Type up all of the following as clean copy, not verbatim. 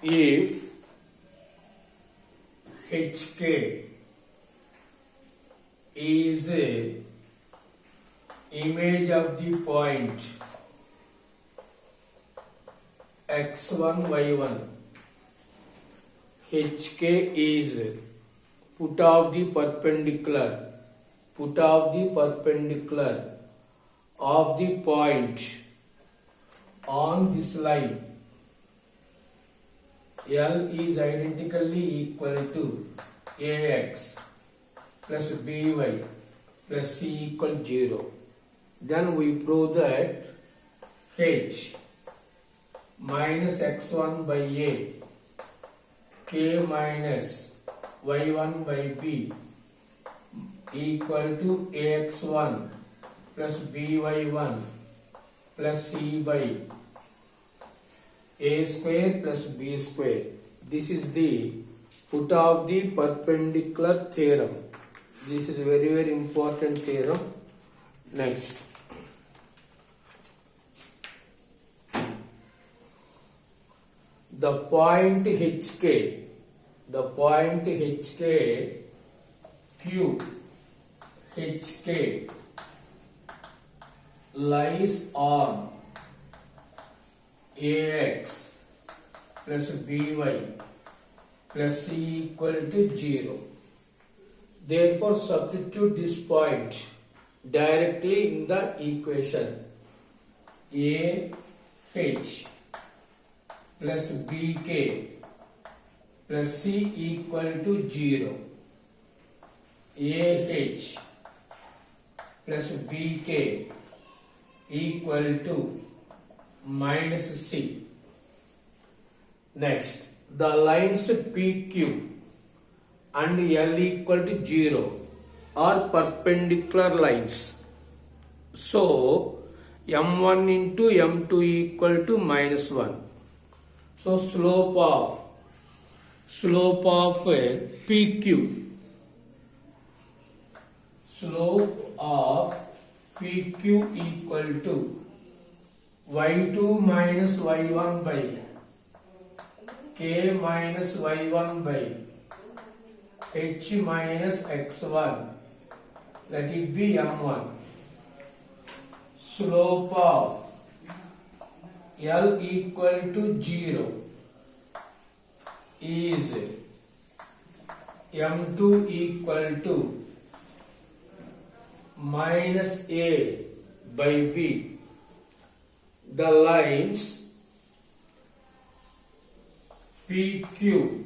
if HK is a image of the point x1 y1, HK is put of the perpendicular of the point on this line. L is identically equal to AX plus BY plus C equal 0. Then we prove that H minus x1 by A, K minus y1 by B equal to AX1 plus BY1 plus C by A square plus B square. This is the put of the perpendicular theorem. This is very, very important theorem. Next, the point HK Q HK lies on AX plus BY plus C equal to 0. Therefore, substitute this point directly in the equation. AH plus BK plus C equal to 0. AH plus BK equal to minus C. Next, the lines PQ and L equal to 0 are perpendicular lines. So, M1 into M2 equal to minus 1. So, slope of PQ equal to y2 minus y1 by k minus y1 by h minus x1, let it be m1. Slope of L equal to 0 is m2 equal to minus A by B. The lines PQ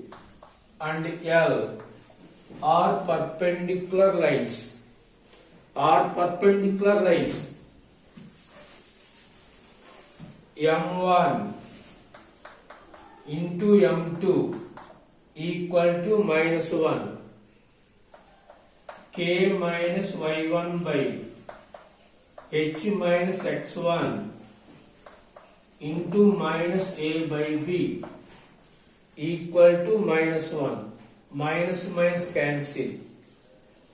and L are perpendicular lines. M1 into M2 equal to minus 1. K minus y1 by h minus x1 into minus A by B equal to minus 1. Minus minus cancel.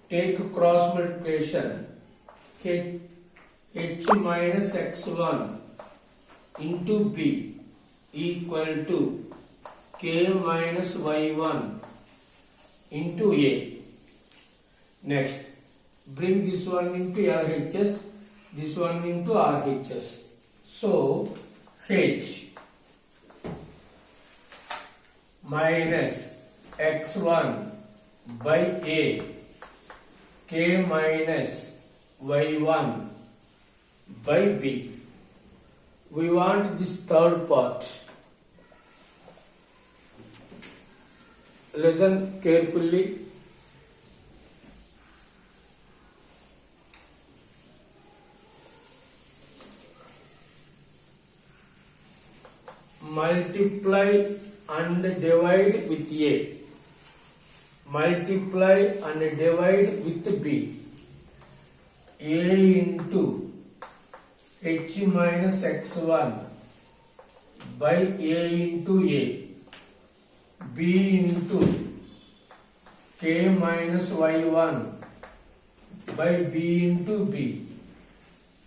Take cross multiplication. H minus x1 into B equal to K minus y1 into A. Next, bring this one into LHS, this one into RHS. So, H minus x1 by A, K minus y1 by B. We want this third part. Listen carefully. Multiply and divide with A. Multiply and divide with B. A into h minus x1 by A into A. B into K minus y1 by B into B.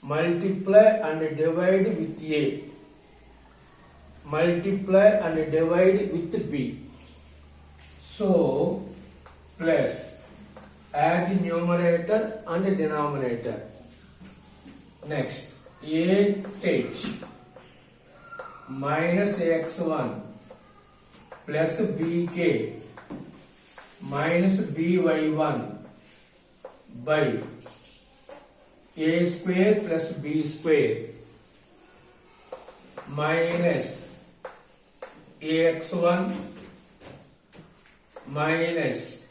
Multiply and divide with A. multiply and divide with b. So plus add numerator and denominator. Next, 8h minus x1 plus bk minus by1 by a square plus b square minus ax1 minus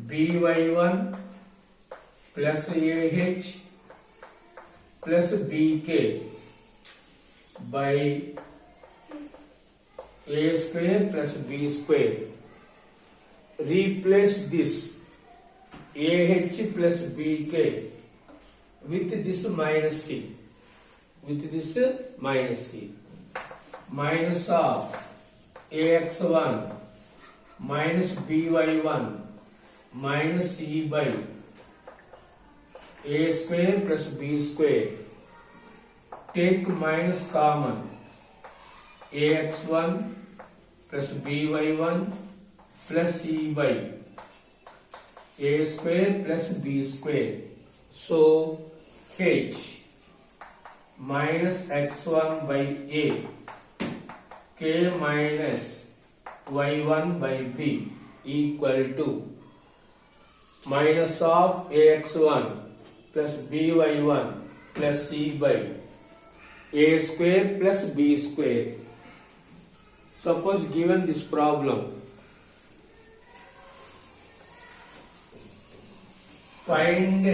by1 plus ah plus bk by a square plus b square. Replace this ah plus bk with this minus c. With this minus c. Minus of ax1 minus by1 minus c by a square plus b square. Take minus common. ax1 plus by1 plus c by a square plus b square. So h minus x1 by a, k minus y1 by b equal to minus of ax1 plus by1 plus c by a square plus b square. Suppose given this problem, find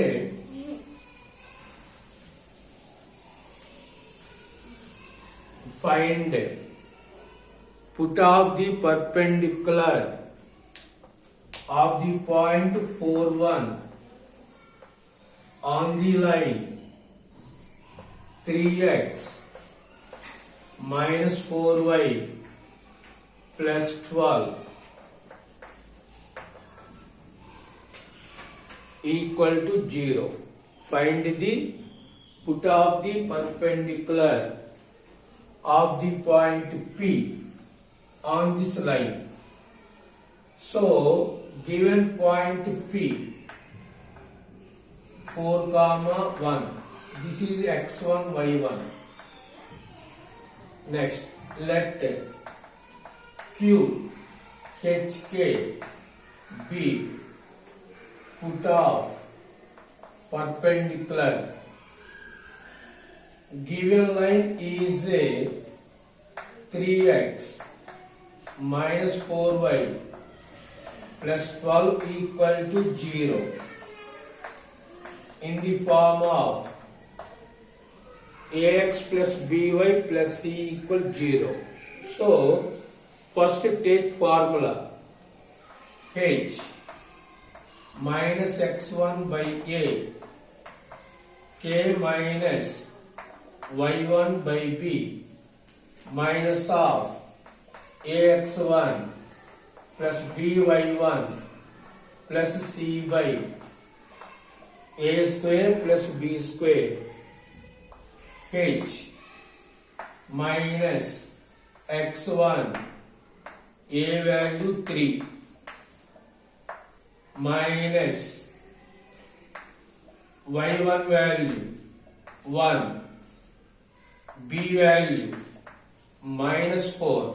put of the perpendicular of the point 41 on the line 3x minus 4y plus 12 equal to 0. Find the put of the perpendicular of the point P on this line. So given point P 4 comma 1, this is x1 y1. Next, let Q HK be put of perpendicular. Given line is a 3x minus 4y plus 12 equal to 0 in the form of ax plus by plus c equal 0. So first take formula h minus x1 by a, k minus y1 by b minus of ax1 plus by1 plus c by a square plus b square. H minus x1 a value 3 minus y1 value 1 b value minus 4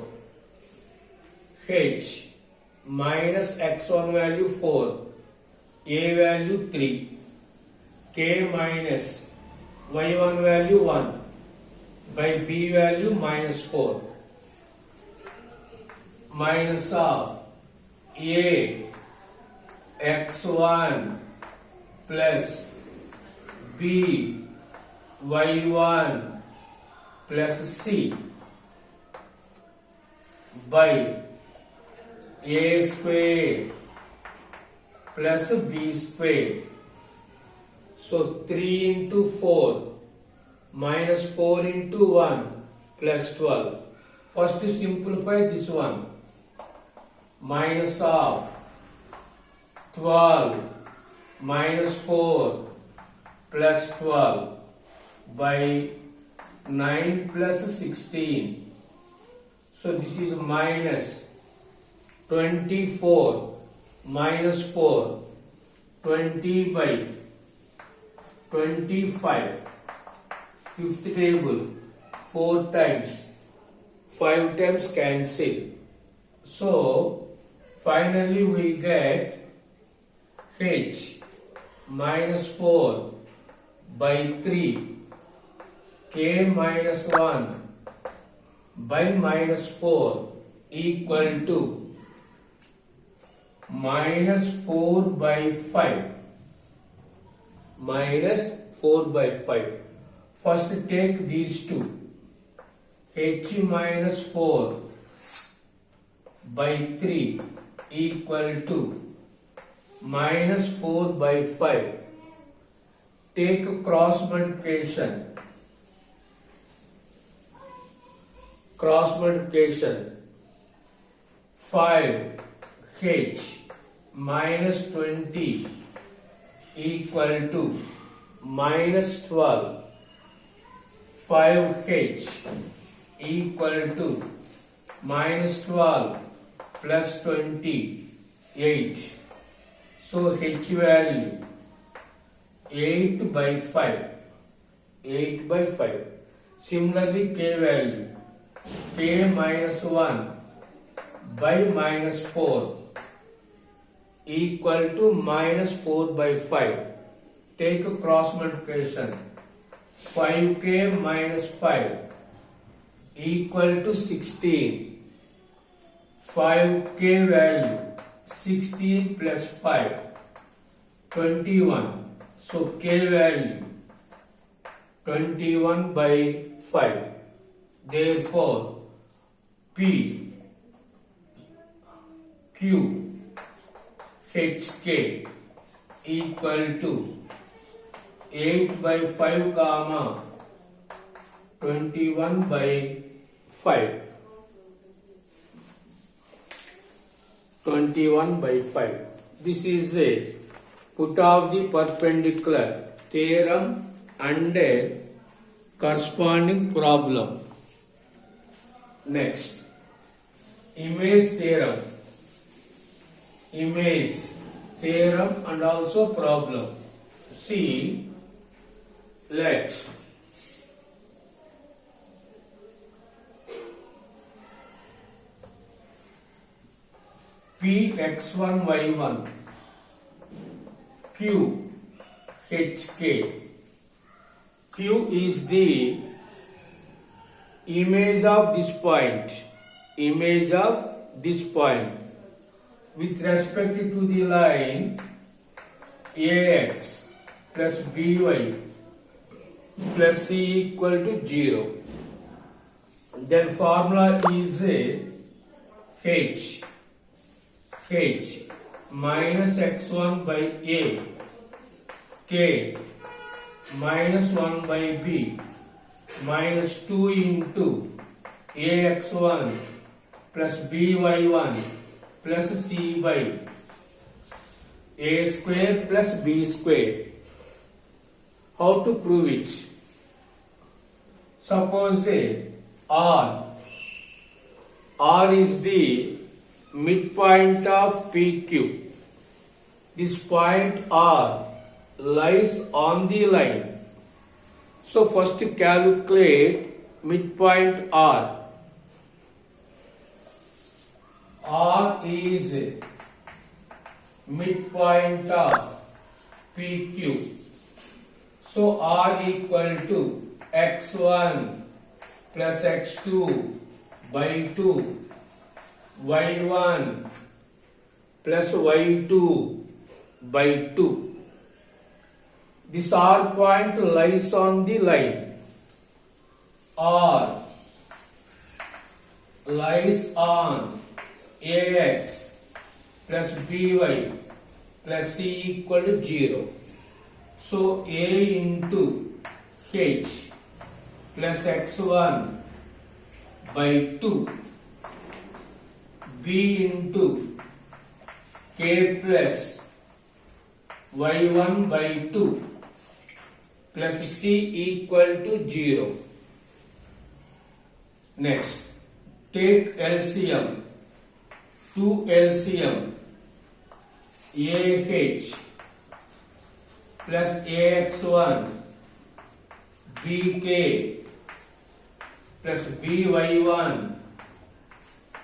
h minus x1 value 4 a value 3 k minus y1 value 1 by b value minus 4 minus of a x1 plus b y1 plus c by a square plus b square. So 3 into 4 minus 4 into 1 plus 12. First simplify this one. Minus of 12 minus 4 plus 12 by 9 plus 16. So this is minus 24 minus 4, 20 by 25. Fifth table, 4 times, 5 times cancel. So finally we get h minus 4 by 3, k minus 1 by minus 4 equal to minus 4 by 5. Minus 4 by 5. First take these two. H minus 4 by 3 equal to minus 4 by 5. Take cross multiplication. Cross multiplication. 5h minus 20 equal to minus 12. 5h equal to minus 12 plus 28. So h value 8 by 5. 8 by 5. Similarly k value k minus 1 by minus 4 equal to minus 4 by 5. Take a cross multiplication. 5k minus 5 equal to 16. 5k value 16 plus 5 21. So k value 21 by 5. Therefore P Q HK equal to 8 by 5 comma 21 by 5. 21 by 5. This is a put of the perpendicular theorem and a corresponding problem. Next, image theorem. Image theorem and also problem. See, let P x1 y1 Q HK. Q is the image of this point. Image of this point with respect to the line AX plus BY plus C equal to 0. Then formula is H minus x1 by A K minus 1 by B minus 2 into AX1 plus BY1 plus C by A square plus B square. How to prove it? Suppose R is the midpoint of PQ. This point R lies on the line. So first calculate midpoint R. R is midpoint of PQ. So R equal to x1 plus x2 by 2, y1 plus y2 by 2. This R point lies on the line. R lies on AX plus BY plus C equal to 0. So A into H plus x1 by 2, B into K plus y1 by 2 plus C equal to 0. Next, take LCM. 2 LCM AH plus AX1 BK plus BY1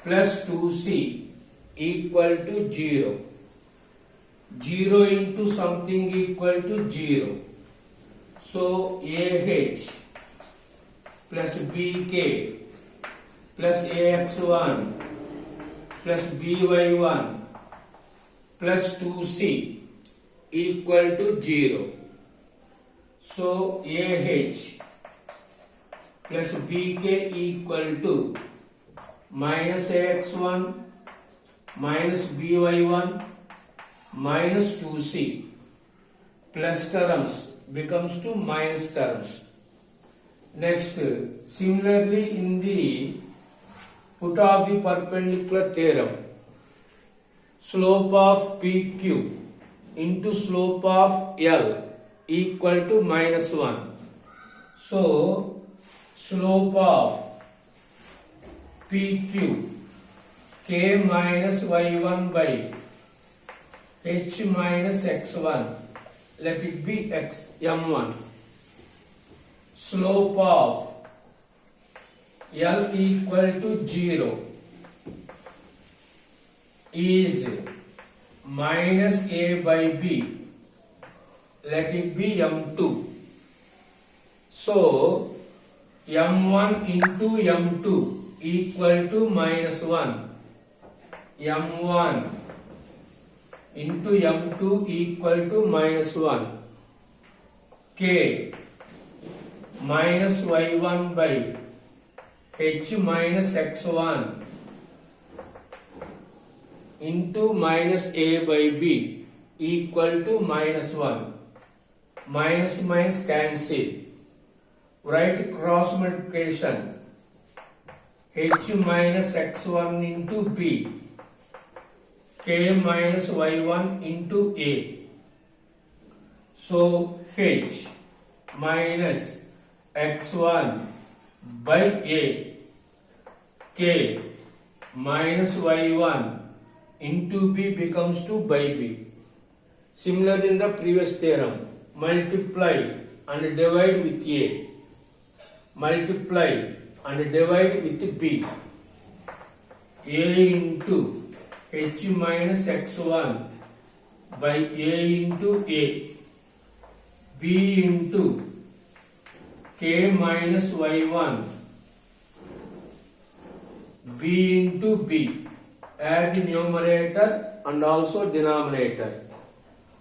plus 2C equal to 0. 0 into something equal to 0. So AH plus BK plus AX1 plus BY1 plus 2C equal to 0. So AH plus BK equal to minus AX1 minus BY1 minus 2C, plus terms becomes to minus terms. Next, similarly in the put of the perpendicular theorem, slope of PQ into slope of L equal to minus 1. So, slope of PQ K minus Y1 by H minus X1, let it be M1. Slope of L equal to 0 is minus A by B, let it be M2. So, M1 into M2 equal to minus 1. M1 into M2 equal to minus 1. K minus Y1 by H minus X1 into minus A by B equal to minus 1. Minus minus cancel. Write cross multiplication. H minus X1 into B. K minus Y1 into A. So H minus X1 by A. K minus Y1 into B becomes 2 by B. Similarly in the previous theorem, multiply and divide with A. Multiply and divide with B. A into H minus X1 by A into A. B into K minus Y1 B into B. Add numerator and also denominator.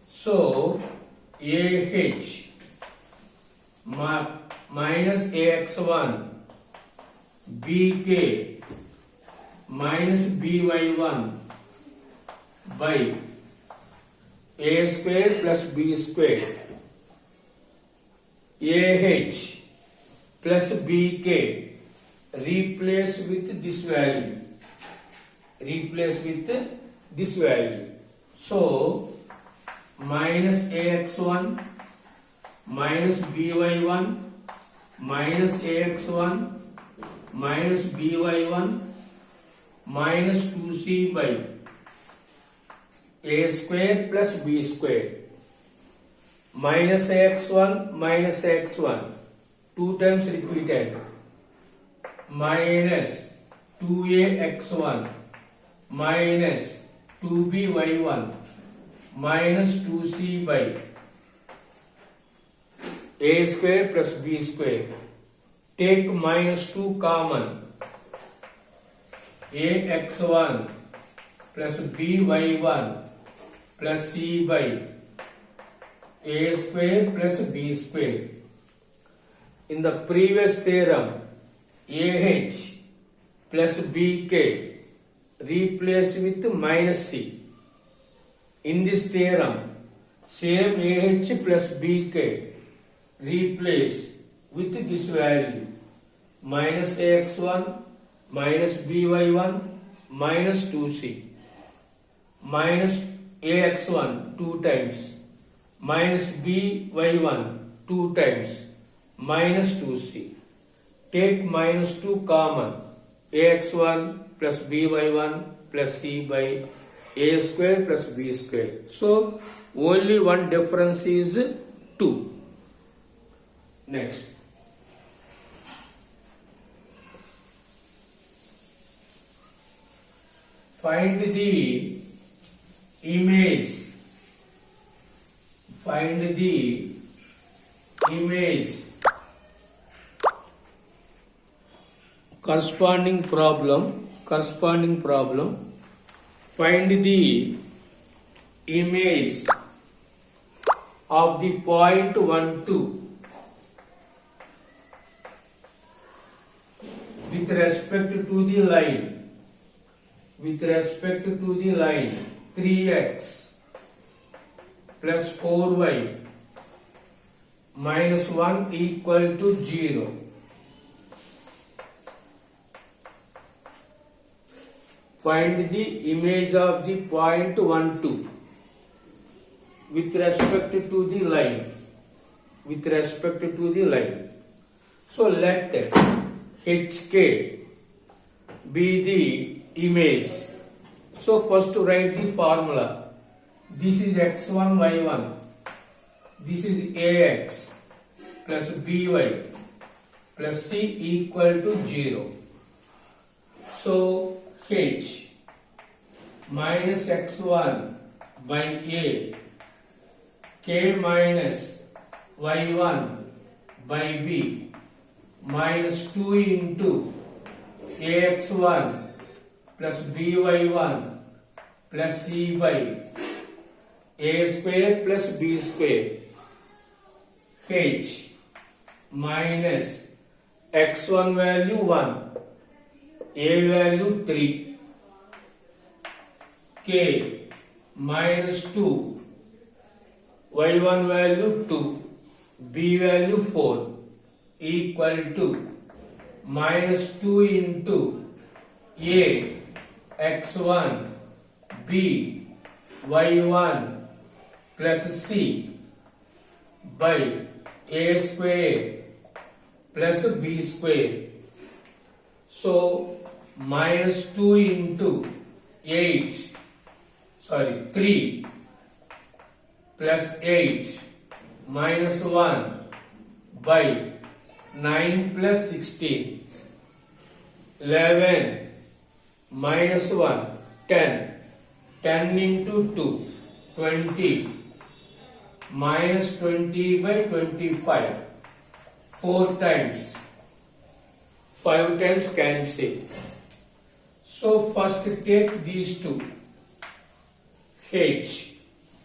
So AH minus AX1 BK minus BY1 by A square plus B square. AH plus BK replace with this value. Replace with this value. So minus AX1 minus BY1 minus AX1 minus BY1 minus 2C by A square plus B square. Minus AX1 minus AX1 2 times repeated. Minus 2AX1 minus 2BY1 minus 2C by A square plus B square. Take minus 2 common. AX1 plus BY1 plus C by A square plus B square. In the previous theorem, AH plus BK replace with minus C. In this theorem, same AH plus BK replace with this value minus AX1 minus BY1 minus 2C minus AX1 2 times minus BY1 2 times minus 2C. take minus 2 common. Ax1 plus by1 plus c by a square plus b square. So only one difference is 2. Next. Find the image. Find the image. Corresponding problem. Find the image of the point 1, 2 with respect to the line. With respect to the line 3x plus 4y minus 1 equal to 0. Find the image of the point 1, 2 with respect to the line. With respect to the line. So let HK be the image. So first write the formula. This is x1 y1. This is ax plus by plus c equal to 0. So h minus x1 by a, k minus y1 by b minus 2 into ax1 plus by1 plus c by a square plus b square. H minus x1 value 1, a value 3, k minus 2, y1 value 2, b value 4 equal to minus 2 into a x1 b y1 plus c by a square plus b square. So minus 2 into 3 plus 8 minus 1 by 9 plus 16, 11 minus 1, 10, 10 into 2, 20, minus 20 by 25, 4 times, 5 times cancel. So first take these two, h